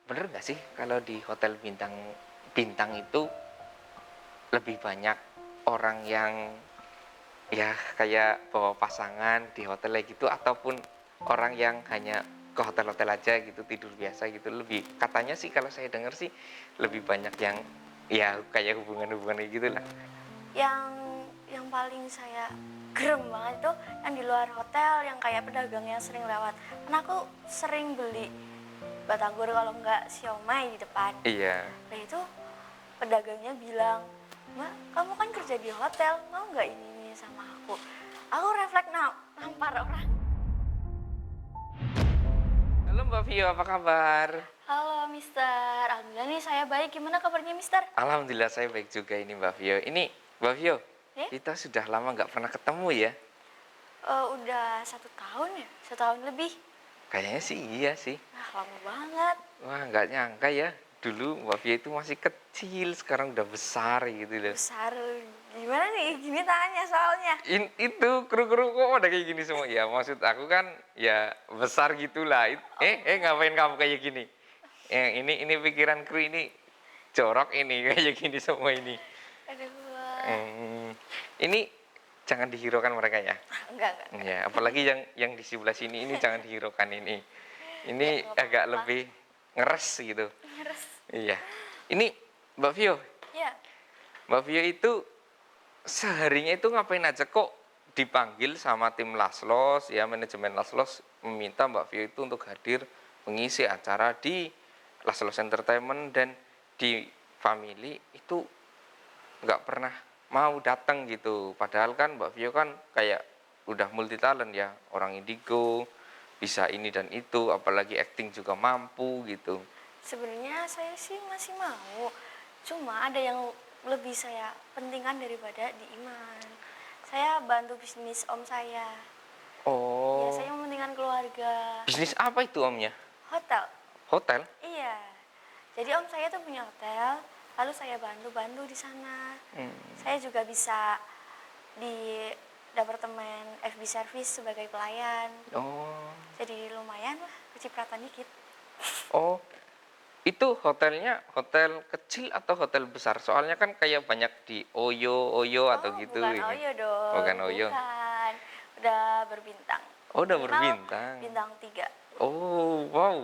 Bener nggak sih kalau di hotel bintang bintang itu lebih banyak orang yang ya kayak bawa pasangan di hotel kayak gitu ataupun orang yang hanya ke hotel-hotel aja gitu tidur biasa gitu lebih katanya sih kalau saya dengar sih lebih banyak yang ya kayak hubungan-hubungan kayak gitulah. Yang yang paling saya gerem banget itu yang di luar hotel yang kayak pedagang yang sering lewat. Karena aku sering beli batagor kalau nggak siomay di depan. Iya. Nah itu pedagangnya bilang, "Mbak, kamu kan kerja di hotel, mau nggak ini sama aku?" Aku refleks nampar orang. Halo Mbak Vio, apa kabar? Halo Mister, alhamdulillah nih saya baik. Gimana kabarnya Mister? Alhamdulillah saya baik juga ini Mbak Vio. Ini Mbak Vio, Eh, kita sudah lama nggak pernah ketemu ya. udah 1 tahun ya, 1 tahun lebih. Kayaknya sih iya sih. Nah lama banget. Wah, nggak nyangka ya. Dulu Mbak Via itu masih kecil, sekarang udah besar gitu loh. Besar gimana nih? Gini tanya soalnya. Itu kru-kru kok pada kayak gini semua. Ya, maksud aku kan ya besar gitulah. Ngapain kamu kayak gini? Ini pikiran kru ini jorok ini kayak gini semua ini. Aduh, Ini jangan dihiraukan mereka ya. enggak. Ya, apalagi yang di sebelah sini ini jangan dihiraukan ini. Ini Ya nggak agak apa-apa. lebih ngeres gitu. Ngeres. Iya. Ini Mbak Vio, Ya, Mbak Vio itu seharinya itu ngapain aja kok dipanggil sama tim Laslos ya manajemen Laslos meminta Mbak Vio itu untuk hadir mengisi acara di Laslos Entertainment dan di Family itu nggak pernah mau datang gitu. Padahal kan Mbak Vio kan kayak udah multi talent ya, orang indigo, bisa ini dan itu, apalagi acting juga mampu gitu. sebenarnya saya sih masih mau. Cuma ada yang lebih saya pentingkan daripada di Iman. Saya bantu bisnis om saya. Ya, Oh, saya mementingkan keluarga. bisnis apa itu omnya? Hotel. Hotel? Iya. Jadi om saya tuh punya hotel, lalu saya bantu-bantu di sana. Hmm. Saya juga bisa di departemen FB service sebagai pelayan. Oh, Jadi lumayan lah, kecipratan dikit. oh, itu hotelnya hotel kecil atau hotel besar? Soalnya kan kayak banyak di Oyo atau Oh, gitu bukan ya. Oyo dong, Bukan Oyo. bukan. Udah berbintang. Oh, udah Minimal berbintang. bintang 3. Oh, wow.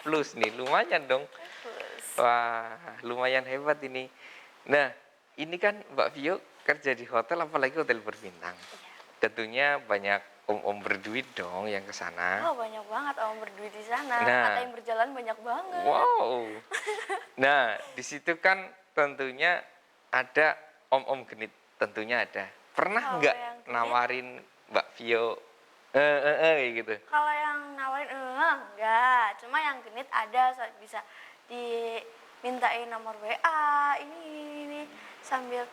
Plus nih, lumayan dong. Terus, Wah, lumayan hebat ini. Nah, ini kan Mbak Vio kerja di hotel, apalagi hotel berbintang. iya. Tentunya banyak om-om berduit dong yang ke sana. Oh, banyak banget om berduit di sana. Mata Nah, yang berjalan banyak banget. wow. Nah, di situ kan tentunya ada om-om genit, tentunya ada. Pernah Kalau nggak yang genit, nawarin Mbak Vio kayak gitu? kalau yang nawarin enggak. Cuma yang genit ada bisa dimintain nomor WA ini sambil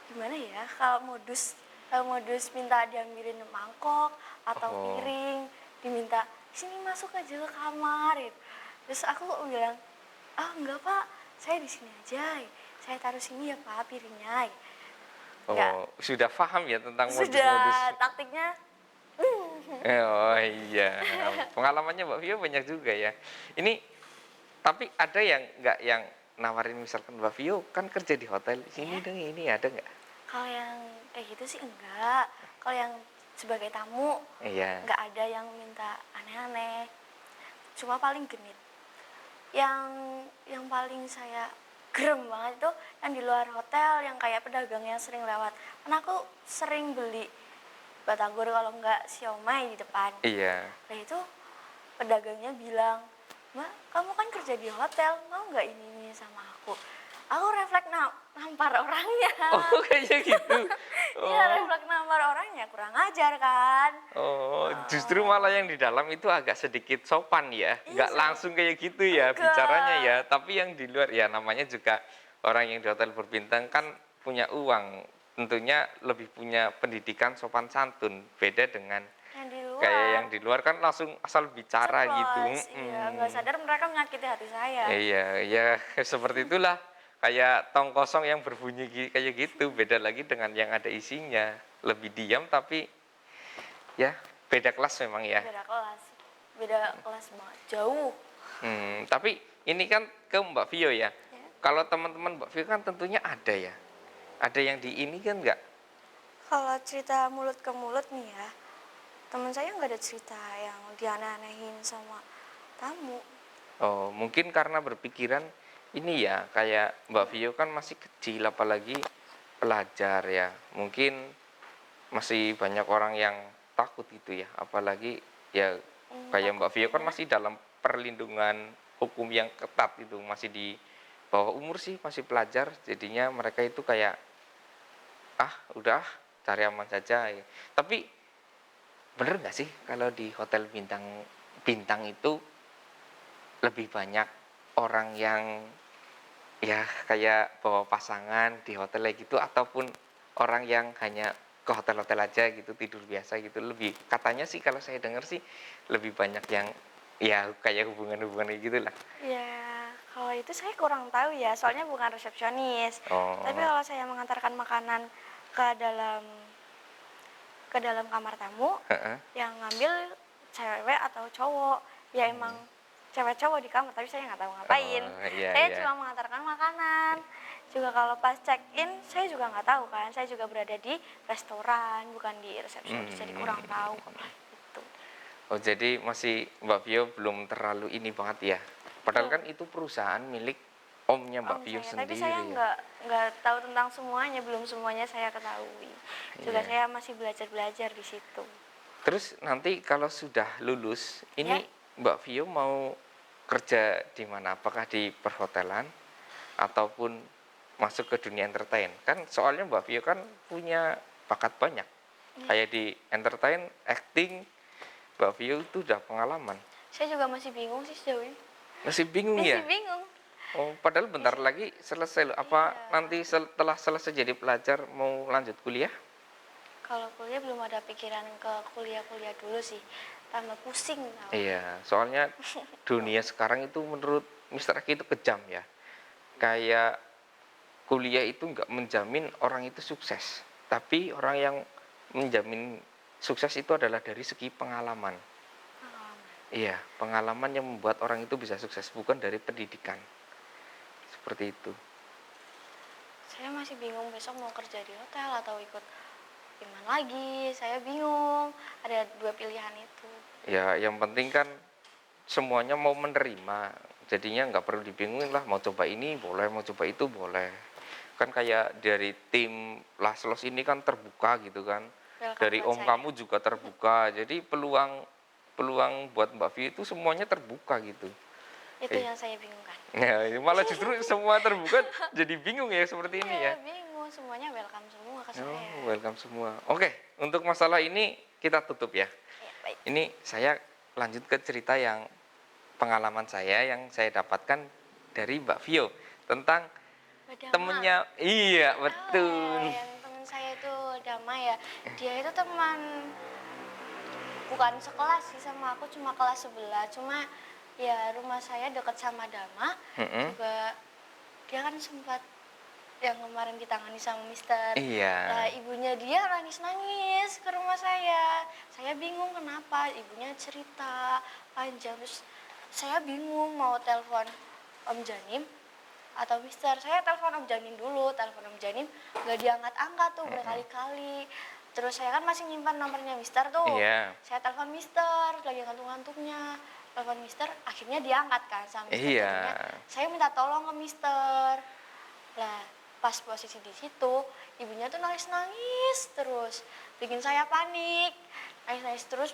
gimana ya? Kalau modus minta diambilin mangkok atau Oh, piring, diminta sini masuk aja ke kamar gitu. Terus aku bilang, "Ah, enggak, Pak. Saya di sini aja. Saya taruh sini ya, Pak, piringnya." Enggak. oh, sudah paham ya tentang modus-modus. Sudah taktiknya. Oh iya, pengalamannya Mbak Vio banyak juga ya. Ini tapi ada yang nggak yang nawarin misalkan Mbak Vio kan kerja di hotel, sini Ya, dong ini ada nggak? kalau yang kayak gitu sih enggak. Kalau yang sebagai tamu Iya. enggak ada yang minta aneh-aneh. Cuma paling genit. Yang yang paling saya gerem banget itu yang di luar hotel yang kayak pedagang yang sering lewat. Karena aku sering beli batagor kalau nggak siomay di depan. Iya. Nah itu pedagangnya bilang, "Mbak, kamu kan kerja di hotel, mau nggak ini sama aku?" Aku refleks nampar orangnya. Oh kayaknya gitu. Iya, Oh. refleks nampar orangnya, kurang ajar kan. Oh, justru malah yang di dalam itu agak sedikit sopan ya, Iya, nggak langsung kayak gitu ya bicaranya ya. enggak. Tapi yang di luar ya namanya juga orang yang di hotel berbintang kan punya uang, tentunya lebih punya pendidikan sopan santun. Beda dengan Yang di kayak luar yang di luar kan langsung asal bicara gitu. ceplos, iya, nggak sadar mereka menyakiti hati saya. Iya, ya seperti itulah. Kayak tong kosong yang berbunyi kayak gitu. Beda lagi dengan yang ada isinya. Lebih diam tapi ya beda kelas memang ya. Beda kelas banget, jauh. Tapi ini kan ke Mbak Vio ya. Ya. Kalau teman-teman Mbak Vio kan tentunya ada ya. Ada yang di ini kan nggak? Kalau cerita mulut ke mulut nih ya, teman saya nggak ada cerita yang dianeh-anehin sama tamu. Oh, mungkin karena berpikiran ini ya, kayak Mbak Vio kan masih kecil, apalagi pelajar ya. Mungkin masih banyak orang yang takut gitu ya, apalagi ya kayak Mbak Vio kan Takutnya, masih dalam perlindungan hukum yang ketat itu, masih di bawah umur sih, masih pelajar, jadinya mereka itu kayak udah cari aman saja ya. Tapi bener nggak sih kalau di hotel bintang bintang itu lebih banyak orang yang ya kayak bawa pasangan di hotel kayak gitu, ataupun orang yang hanya ke hotel-hotel aja gitu, tidur biasa gitu, lebih katanya sih kalau saya dengar sih lebih banyak yang ya kayak hubungan-hubungan kayak gitulah. ya kalau itu saya kurang tahu ya, soalnya bukan resepsionis. Tapi Oh, kalau saya mengantarkan makanan ke dalam ke dalam kamar tamu, heeh. yang ngambil cewek atau cowok, ya emang cewek cowok di kamar, tapi saya nggak tahu ngapain. Oh, iya Saya iya. cuma mengantarkan makanan. Juga kalau pas check in, saya juga nggak tahu kan, saya juga berada di restoran, bukan di resepsionis, jadi kurang tahu itu. Oh, jadi masih Mbak Vio belum terlalu ini banget ya. Padahal Belum. kan itu perusahaan milik omnya Mbak Om Vio saya, tapi saya sendiri ya. nggak tahu tentang semuanya, belum semuanya saya ketahui. Juga Iya. saya masih belajar di situ. Terus nanti kalau sudah lulus, Ya, ini Mbak Vio mau kerja di mana? Apakah di perhotelan ataupun masuk ke dunia entertain? Kan soalnya Mbak Vio kan punya bakat banyak. ya. Kayak di entertain, acting, Mbak Vio itu udah pengalaman. Saya juga masih bingung sih sejauh ini. Masih bingung Masih ya? bingung. Oh, padahal bentar lagi selesai loh. Apa Iya. nanti setelah selesai jadi pelajar mau lanjut kuliah? Kalau kuliah belum ada pikiran ke kuliah-kuliah dulu sih. Tambah pusing tau. Iya, soalnya dunia sekarang itu menurut Mister Aki itu kejam ya. Kayak kuliah itu nggak menjamin orang itu sukses, tapi orang yang menjamin sukses itu adalah dari segi pengalaman. Pengalaman. Iya, pengalaman yang membuat orang itu bisa sukses, bukan dari pendidikan. Seperti itu. Saya masih bingung besok mau kerja di hotel atau ikut gimana lagi. Saya bingung. Ada dua pilihan itu. Ya, yang penting kan semuanya mau menerima. Jadinya nggak perlu dibingungin lah, mau coba ini boleh, mau coba itu boleh. Kan kayak dari tim Laslos ini kan terbuka gitu kan. Welcome Dari buat om saya. kamu juga terbuka. Jadi peluang peluang buat Mbak Vi itu semuanya terbuka gitu. Itu yang saya bingungkan. Ya, malah justru semua terbuka jadi bingung ya seperti ini ya. Iya, bingung. Semuanya welcome semua ke saya. Oh, welcome semua. Oke, untuk masalah ini kita tutup ya. Ya, baik. Ini saya lanjut ke cerita yang pengalaman saya yang saya dapatkan dari Mbak Vio tentang Berdamai. temennya. Iya, Oh ya, betul. yang teman saya itu Damai ya. Dia itu teman bukan sekelas sih sama aku, cuma kelas sebelah. Cuma ya rumah saya deket sama Dama. Mm-mm. Juga dia kan sempat yang kemarin ditangani sama Mister. Iya. Nah, ibunya dia nangis-nangis ke rumah saya. Saya bingung kenapa. Ibunya cerita panjang. Terus saya bingung mau telepon Om Janim atau Mister. Saya telepon Om Janim dulu. Telepon Om Janim nggak diangkat-angkat tuh berkali-kali. Terus saya kan masih nyimpan nomornya Mister tuh. Iya. Saya telepon Mister lagi ngantuk-ngantuknya. Telepon Mister akhirnya diangkat kan sama Mister. Iya. Jadinya saya minta tolong ke Mister. Lah, pas posisi di situ, ibunya tuh nangis-nangis terus, bikin saya panik. Nangis-nangis terus,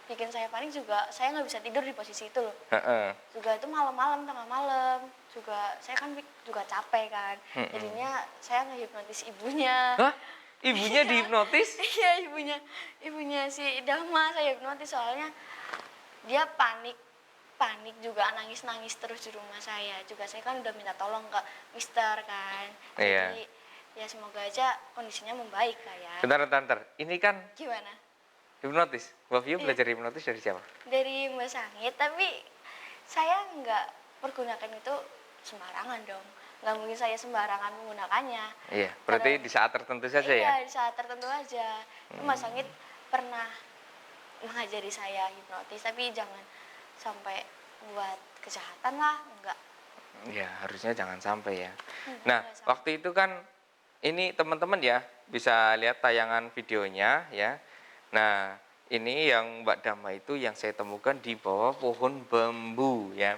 bikin saya panik juga. Saya nggak bisa tidur di posisi itu loh. Heeh. Juga itu malam-malam, tengah malam. Juga saya kan juga capek kan. Mm-mm. Jadinya saya ngehipnotis ibunya. Hah? Ibunya Iya. dihipnotis? Iya, ibunya si Dama saya hipnotis soalnya dia panik juga nangis-nangis terus di rumah saya. Juga saya kan udah minta tolong ke Mister kan. Iya. Jadi ya semoga aja kondisinya membaik lah ya. Bentar. Ini kan Gimana? hipnotis. Mbak Vio Iya. belajar hipnotis dari siapa? Dari Mbak Sangit, tapi saya nggak pergunakan itu sembarangan dong. Nggak mungkin saya sembarangan menggunakannya. Iya, berarti Karena- di saat tertentu saja ya? Iya, di saat tertentu aja. Mbak Sangit pernah mengajari saya hipnotis, tapi jangan sampai buat kejahatan lah, enggak. Ya, harusnya jangan sampai ya. Enggak, Nah, enggak sama. waktu itu kan ini teman-teman ya bisa lihat tayangan videonya ya. Nah, ini yang Mbak Dama itu yang saya temukan di bawah pohon bambu ya.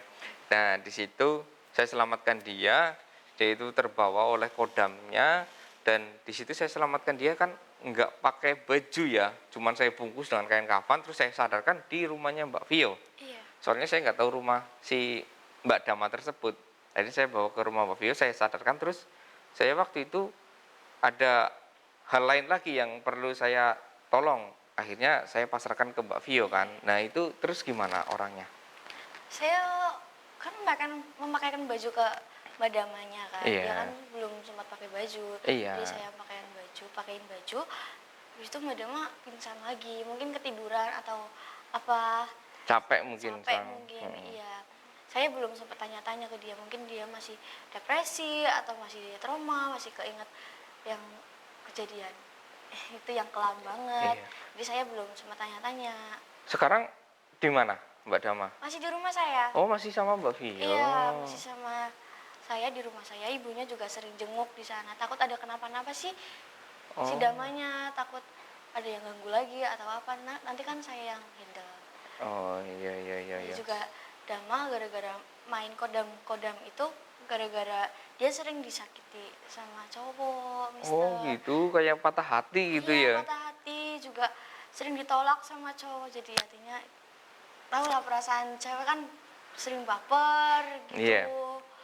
Nah, di situ saya selamatkan dia itu terbawa oleh kodamnya dan di situ saya selamatkan dia kan nggak pakai baju ya, cuman saya bungkus dengan kain kafan terus saya sadarkan di rumahnya Mbak Vio. Iya. Soalnya saya nggak tahu rumah si Mbak Dama tersebut. Jadi saya bawa ke rumah Mbak Vio, saya sadarkan terus saya waktu itu ada hal lain lagi yang perlu saya tolong. Akhirnya saya pasrahkan ke Mbak Vio kan. Nah itu terus gimana orangnya? Saya kan memakaikan baju ke Mbak Damanya kan. Dia kan Iya, belum sempat pakai baju. Jadi iya, saya pakaiin baju. Habis itu Mbak Dama pingsan lagi, mungkin ketiduran atau apa, capek mungkin capek soalnya. mungkin. Iya. Saya belum sempat tanya-tanya ke dia, mungkin dia masih depresi atau masih trauma, masih keinget yang kejadian itu yang kelam banget. Iya. Jadi saya belum sempat tanya-tanya. Sekarang di mana Mbak Dama? Masih di rumah saya. Oh masih sama Mbak Vio. Iya, masih sama saya di rumah saya. Ibunya juga sering jenguk di sana. Takut ada kenapa-napa sih si Oh, Damanya, takut ada yang ganggu lagi atau apa. Nah, nanti kan saya yang handle. oh iya iya iya Dia iya. juga Dama gara-gara main kodam-kodam itu, gara-gara dia sering disakiti sama cowok, Oh mister. gitu, kayak patah hati gitu Iya, ya. patah hati, juga sering ditolak sama cowok. Jadi hatinya, tahu lah perasaan cewek kan sering baper gitu. Iya.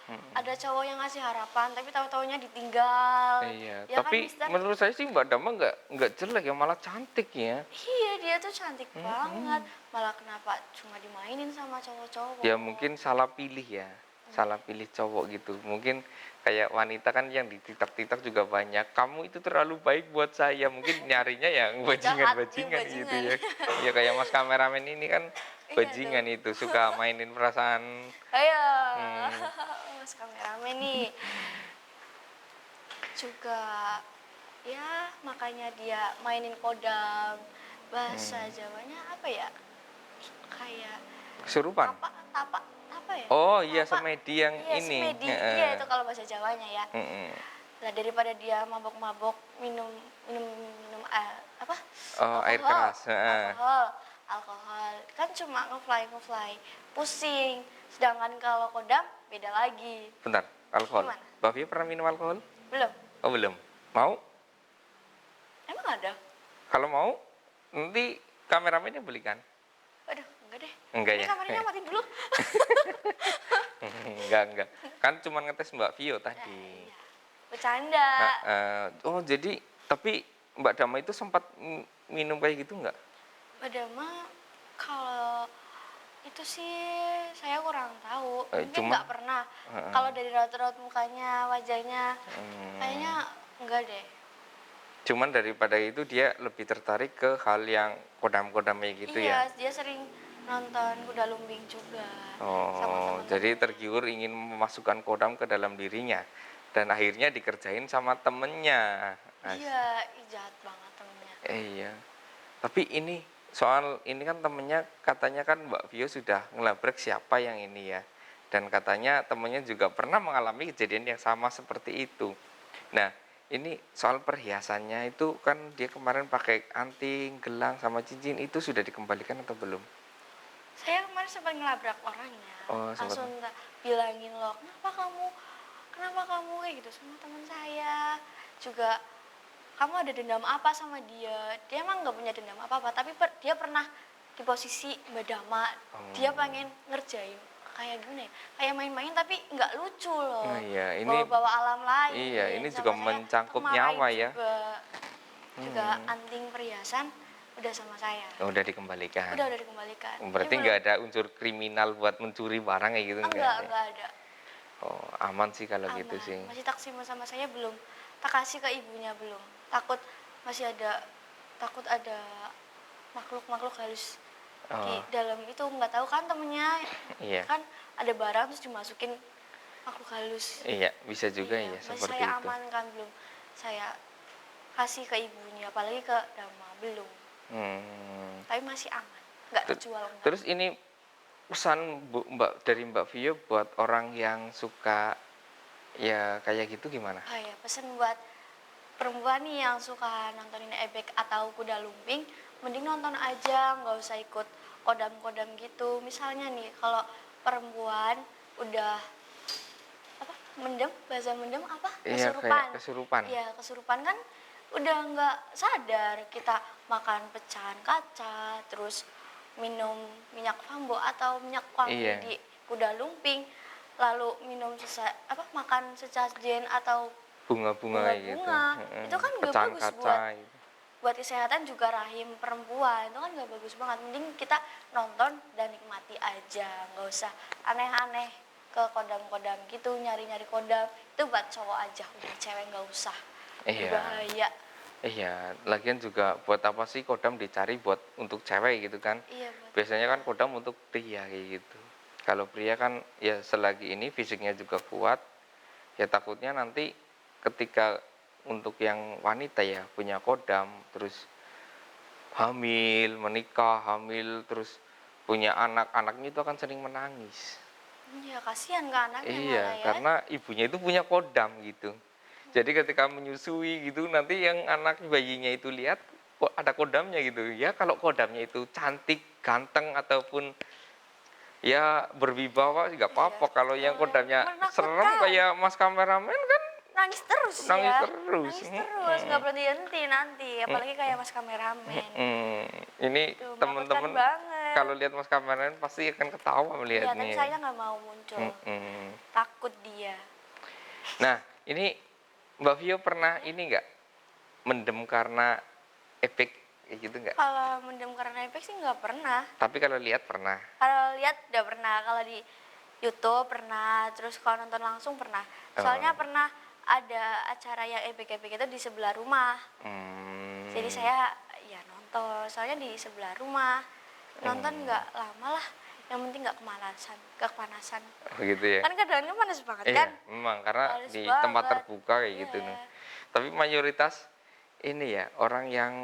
Mm-mm. Ada cowok yang ngasih harapan tapi tahu-taunya ditinggal. Iya, Ya kan, tapi mister? menurut saya sih Mbak Dama nggak jelek ya, malah cantik ya. Iya, dia tuh cantik banget. Mm-mm. Malah kenapa cuma dimainin sama Ya cowok-cowok. mungkin salah pilih ya, salah pilih cowok gitu. Mungkin kayak wanita kan yang di TikTok juga banyak. Kamu itu terlalu baik buat saya. Mungkin nyarinya yang Oh, jahat, yang bajingan-bajingan gitu bajingan. ya. Ya kayak Mas kameramen ini kan Iya tuh. bajingan itu suka mainin perasaan. Ayo, Hmm, mas kameramen nih. Juga ya makanya dia mainin kodam. Bahasa hmm. Jawanya apa ya? Kayak Kesurupan. tapak, tapak, apa ya? Oh iya, Tapak. semedi yang Iya, ini. semedi. Iya, Heeh. itu kalau bahasa Jawanya ya. Mm-mm. Nah, daripada dia mabok-mabok minum minum minum apa? Oh, air Alkohol. keras. Heeh. Alkohol. Alkohol. Kan cuma ngefly, pusing. Sedangkan kalau kodam beda lagi. Bentar, alkohol. Gimana? Mbak Fia pernah minum alkohol? Belum. Oh belum. Mau? Emang ada? Kalau mau, nanti kameramennya belikan. Waduh, enggak deh. Enggak Ini ya? kamarnya matiin dulu. Enggak. Kan cuma ngetes Mbak Vio Nah, tadi. iya. Bercanda. Nah, oh jadi, tapi Mbak Dama itu sempat minum kayak gitu enggak? Padahal kalau itu sih saya kurang tahu. Mungkin Cuma, nggak pernah. eh, Kalau dari raut-raut mukanya, wajahnya, hmm, kayaknya enggak deh. cuman daripada itu dia lebih tertarik ke hal yang kodam-kodamnya gitu Iya, ya. dia sering nonton kuda lumping juga sama Oh, jadi teman-temannya. tergiur ingin memasukkan kodam ke dalam dirinya dan akhirnya dikerjain sama temennya. Iya, ih, jahat banget temennya. Iya. Tapi ini soal ini kan temennya katanya kan Mbak Vio sudah ngelabrak siapa yang ini ya. Dan katanya temennya juga pernah mengalami kejadian yang sama seperti itu. Nah, ini soal perhiasannya itu kan dia kemarin pakai anting, gelang sama cincin itu sudah dikembalikan atau belum? Saya kemarin sempat ngelabrak orangnya, Oh, sempat. langsung bilangin loh, kenapa kamu kayak gitu sama teman saya, juga kamu ada dendam apa sama dia? Dia emang nggak punya dendam apa-apa, tapi dia pernah di posisi Mbak Dama, dia Oh. pengen ngerjain kayak gimana ya, kayak main-main tapi nggak lucu Nah, loh, iya, ini bawa-bawa alam iya, lain ini juga sama saya, mencangkup marahin nyawa ya. juga Hmm. anting perhiasan udah sama saya, Oh, udah dikembalikan. udah dikembalikan, ini Berarti belum. nggak ada unsur kriminal buat mencuri barang kayak gitu enggak ya? Enggak ada. Oh, aman sih kalau gitu Aman. sih. Masih taksima sama saya belum. Tak kasih ke ibunya belum. Takut masih takut ada makhluk-makhluk halus di Oh, dalam itu, nggak tahu kan temennya iya. kan ada barang terus dimasukin makhluk halus. Iya, bisa juga Iya, ya masih seperti saya itu. amankan belum. Saya kasih ke ibunya, apalagi ke Dama belum. Hmm. Tapi masih aman. Nggak Ter- terjual enggak. Terus ini pesan dari Mbak Vio buat orang yang suka ya kayak gitu gimana? Oh ya, pesan buat perempuan nih yang suka nontonin ebek atau kuda lumping, mending nonton aja, nggak usah ikut kodam-kodam gitu. Misalnya nih, kalau perempuan udah apa mendem, bahasa mendem apa, Iya kayak kesurupan. kesurupan. Iya, kesurupan kan udah nggak sadar, kita makan pecahan kaca, terus minum minyak fambo atau minyak wangi Iya, di kuda lumping, lalu minum makan sesajen atau bunga-bunga gitu. bunga-bunga, Heeh. itu kan nggak Pecahan bagus kaca buat gitu. kesehatan juga rahim perempuan, itu kan nggak bagus banget. Mending kita nonton dan nikmati aja, nggak usah aneh-aneh ke kodam-kodam gitu, nyari-nyari kodam. Itu buat cowok aja, udah cewek nggak usah, Iya. berbahaya. Iya, lagian juga buat apa sih kodam dicari buat untuk cewek gitu kan? Iya buat Biasanya kan kodam untuk pria kayak gitu. Kalau pria kan ya selagi ini fisiknya juga kuat, ya takutnya nanti ketika untuk yang wanita ya punya kodam, terus hamil, menikah, hamil, terus punya anak, anaknya itu akan sering menangis. iya, kasihan ke anaknya malah Iya, ya. karena ibunya itu punya kodam gitu. Jadi ketika menyusui gitu, nanti yang anak bayinya itu lihat kok ada kodamnya gitu. Ya kalau kodamnya itu cantik, ganteng ataupun ya berwibawa nggak Iya, apa-apa. Kalau yang kalau yang kodamnya serem menakutkan, kayak Mas kameramen kan nangis terus nangis ya, terus. nangis terus, nggak berhenti-henti nanti, apalagi kayak mas kameramen. Ini Itu menakutkan teman-teman banget. kalau lihat Mas kameramen pasti akan ketawa Iya, tapi melihatnya. saya nggak mau muncul, Mm-mm. takut dia. Nah, ini Mbak Vio pernah ini nggak mendem karena efek kayak gitu nggak? Kalau mendem karena efek sih nggak pernah. Tapi kalau lihat pernah. Kalau lihat udah pernah, kalau di YouTube pernah, terus kalau nonton langsung pernah. Soalnya Oh. pernah ada acara yang efek-efek itu di sebelah rumah. Jadi Hmm. saya ya nonton, soalnya di sebelah rumah. Nonton Hmm. nggak lama lah, yang penting nggak kemalasan, nggak kepanasan. Oh gitu ya. Kan keadaannya panas banget Iya, kan? memang karena Panas di tempat banget. terbuka kayak Iya. gitu nih. Tapi mayoritas ini ya orang yang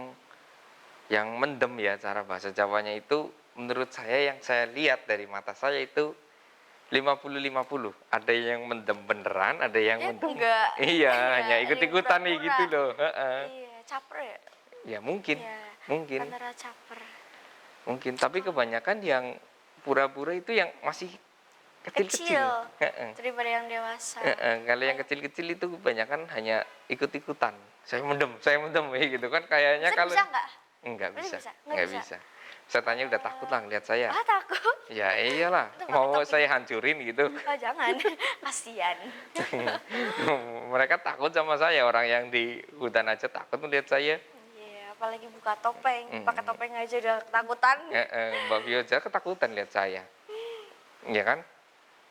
mendem ya cara bahasa Jawanya itu menurut saya yang saya lihat dari mata saya itu 50-50. Ada yang mendem beneran, ada yang Ya mendem enggak, iya, enggak, hanya ada yang ikut-ikutan nih pura-pura. gitu loh, heeh. Iya, caper ya. Ya mungkin, Iya, mungkin, antara caper. mungkin. Tapi Kalau kebanyakan yang pura-pura itu yang masih kecil kecil-kecil. Heeh. daripada yang dewasa. Heeh, kalau yang Kayak, kecil-kecil itu kebanyakan hanya ikut-ikutan. Saya mendem ya gitu kan kayaknya Ustaz kalau bisa nggak? enggak Berarti bisa, bisa? Nggak enggak bisa? bisa. Setannya udah takut lah ngeliat saya. Ah, takut. Ya iyalah, Itu pakai mau topi saya nggak? hancurin gitu. Oh, jangan. Kasian. Mereka takut sama saya, orang yang di hutan aja takut melihat saya. Iya, apalagi buka topeng. Pakai Hmm, topeng aja udah ketakutan. Mbak Vio aja ketakutan lihat saya, ya kan?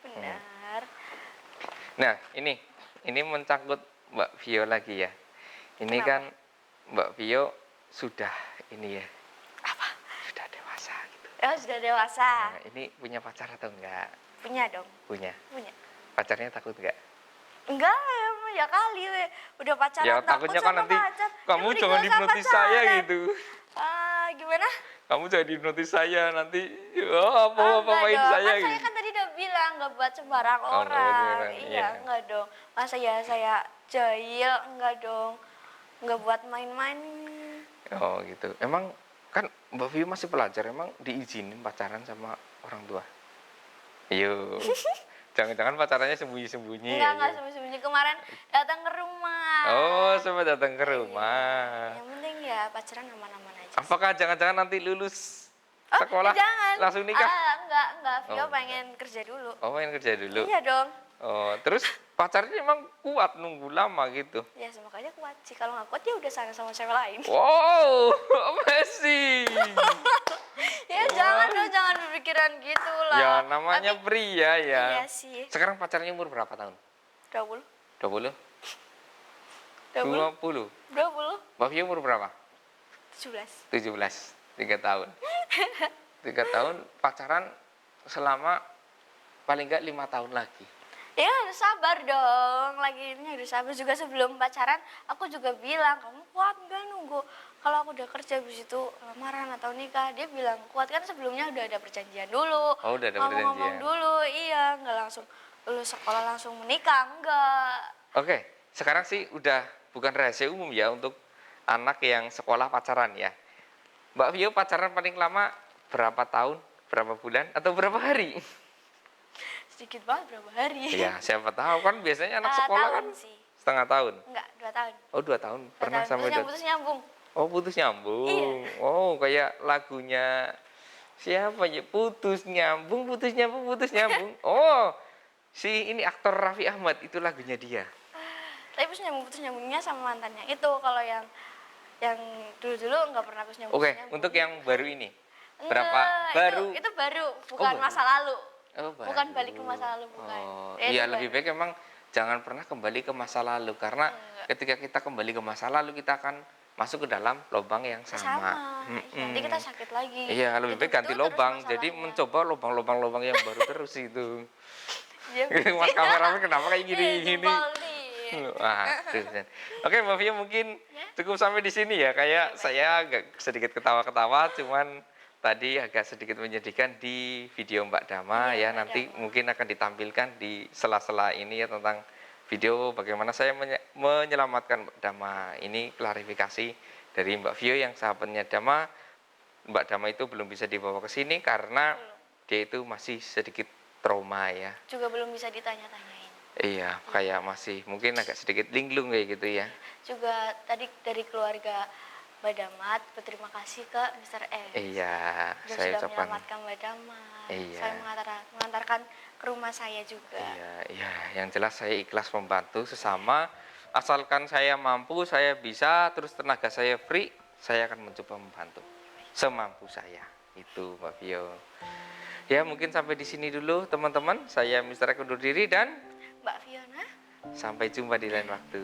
Hmm. Benar. Nah, ini mencangkut Mbak Vio lagi ya. Ini Kenapa? kan Mbak Vio sudah ini ya, Apa? sudah dewasa gitu. Oh, sudah dewasa. Nah, ini punya pacar atau enggak? Punya dong. Punya. Punya. Pacarnya takut enggak? Enggak, ya kali we. Udah pacaran Ya takut takutnya kan sama nanti pacar. kamu Mending jangan gak usah hipnotis saya pacaran. gitu. Gimana? Kamu jangan hipnotis saya nanti oh, Enggak apa-apain dong. saya Kan saya gitu. kan tadi udah bilang nggak buat sembarang Oh, enggak buat orang. beneran. Iya, Iya. enggak dong. Masa ya saya jahil? Enggak dong. Enggak buat main-main. Oh, gitu. Emang kan Mbak Vio masih pelajar, emang diizinin pacaran sama orang tua? Iya. Jangan-jangan pacarannya sembunyi-sembunyi ya. Enggak sembunyi-sembunyi. Kemarin datang ke rumah. Oh, sempat datang ke Iya. rumah. Yang penting ya pacaran aman-aman aja. Apakah jangan-jangan nanti lulus Oh, sekolah jangan. langsung nikah? Enggak. Vio Oh, pengen kerja dulu. Oh, pengen kerja dulu. Iya dong. Oh, terus pacarnya emang kuat nunggu lama gitu. Ya semakanya kuat sih. Kalau nggak kuat ya udah sana sama cewek lain. Wow, Messi. Ya jangan dong, jangan berpikiran gitu lah. Ya namanya Tapi, pria ya. iya sih. Sekarang pacarnya umur berapa tahun? 20. 20? 20. 20. 20. Mbak Vio umur berapa? 17. 17. 3 tahun. 3 tahun pacaran selama paling enggak 5 tahun lagi. Ya harus sabar dong, lagi ini harus sabar juga. Sebelum pacaran aku juga bilang, kamu kuat nggak nunggu kalau aku udah kerja habis itu lamaran atau nikah. Dia bilang kuat, kan sebelumnya udah ada perjanjian dulu, Oh, udah ada ngomong-ngomong perjanjian. dulu. Iya, nggak langsung lulus sekolah langsung menikah, enggak. Oke, sekarang sih udah bukan rahasia umum ya untuk anak yang sekolah pacaran ya. Mbak Vio pacaran paling lama berapa tahun, berapa bulan, atau berapa hari? Sedikit banget, berapa hari. Ya, siapa tahu kan biasanya anak sekolah kan Tahun sih, setengah tahun. enggak, 2 tahun. Oh, 2 tahun. Dua Pernah tahun, sampai putus dua. putus nyambung. Oh, putus Iya. nyambung. Oh, kayak lagunya siapa ya? Putus nyambung, putus nyambung, putus nyambung. Oh, si ini aktor Raffi Ahmad itu lagunya dia. Tapi putus nyambungnya sama mantannya itu. Kalau yang dulu-dulu nggak pernah putus nyambung. Oke, untuk yang baru ini berapa Enggak, baru? itu baru, bukan baru. masa lalu. Oh, Bukan baru. balik ke masa lalu, bukan. Oh, Ya, iya itu lebih baru. baik emang jangan pernah kembali ke masa lalu karena Enggak. ketika kita kembali ke masa lalu kita akan masuk ke dalam lubang yang Sama. sama. Nanti kita sakit lagi. Iya, lebih baik Itu ganti terus lubang. Jadi masalahnya. mencoba lubang-lubang yang baru terus itu. Iya, Mas kameramen kenapa kayak gini gini? jempol nih. Wah, oke Mbak Via mungkin Ya. cukup sampai di sini ya. Kayak saya agak sedikit ketawa-ketawa, cuman tadi agak sedikit menyedihkan di video Mbak Dama Iya, ya. Mbak Nanti Dama. mungkin akan ditampilkan di sela-sela ini ya tentang video bagaimana saya menyelamatkan Mbak Dama. Ini klarifikasi dari Mbak Vio yang sahabatnya Dama. Mbak Dama itu belum bisa dibawa ke sini karena dia itu masih sedikit trauma ya. Juga belum bisa ditanya-tanyain. Iya, kayak masih mungkin agak sedikit linglung kayak gitu ya. Juga tadi dari keluarga Mbak Damat berterima kasih ke Mr. S. Iya, Dia saya sudah ucapkan. menyelamatkan Mbak Damat. Iya. Saya mengantarkan ke rumah saya juga. Iya, iya, yang jelas saya ikhlas membantu sesama. Asalkan saya mampu, saya bisa, terus tenaga saya free, saya akan mencoba membantu semampu saya. Itu Mbak Vio. Ya, mungkin sampai di sini dulu teman-teman. Saya Mr. Ek undur diri dan Mbak Fiona. sampai jumpa di lain waktu.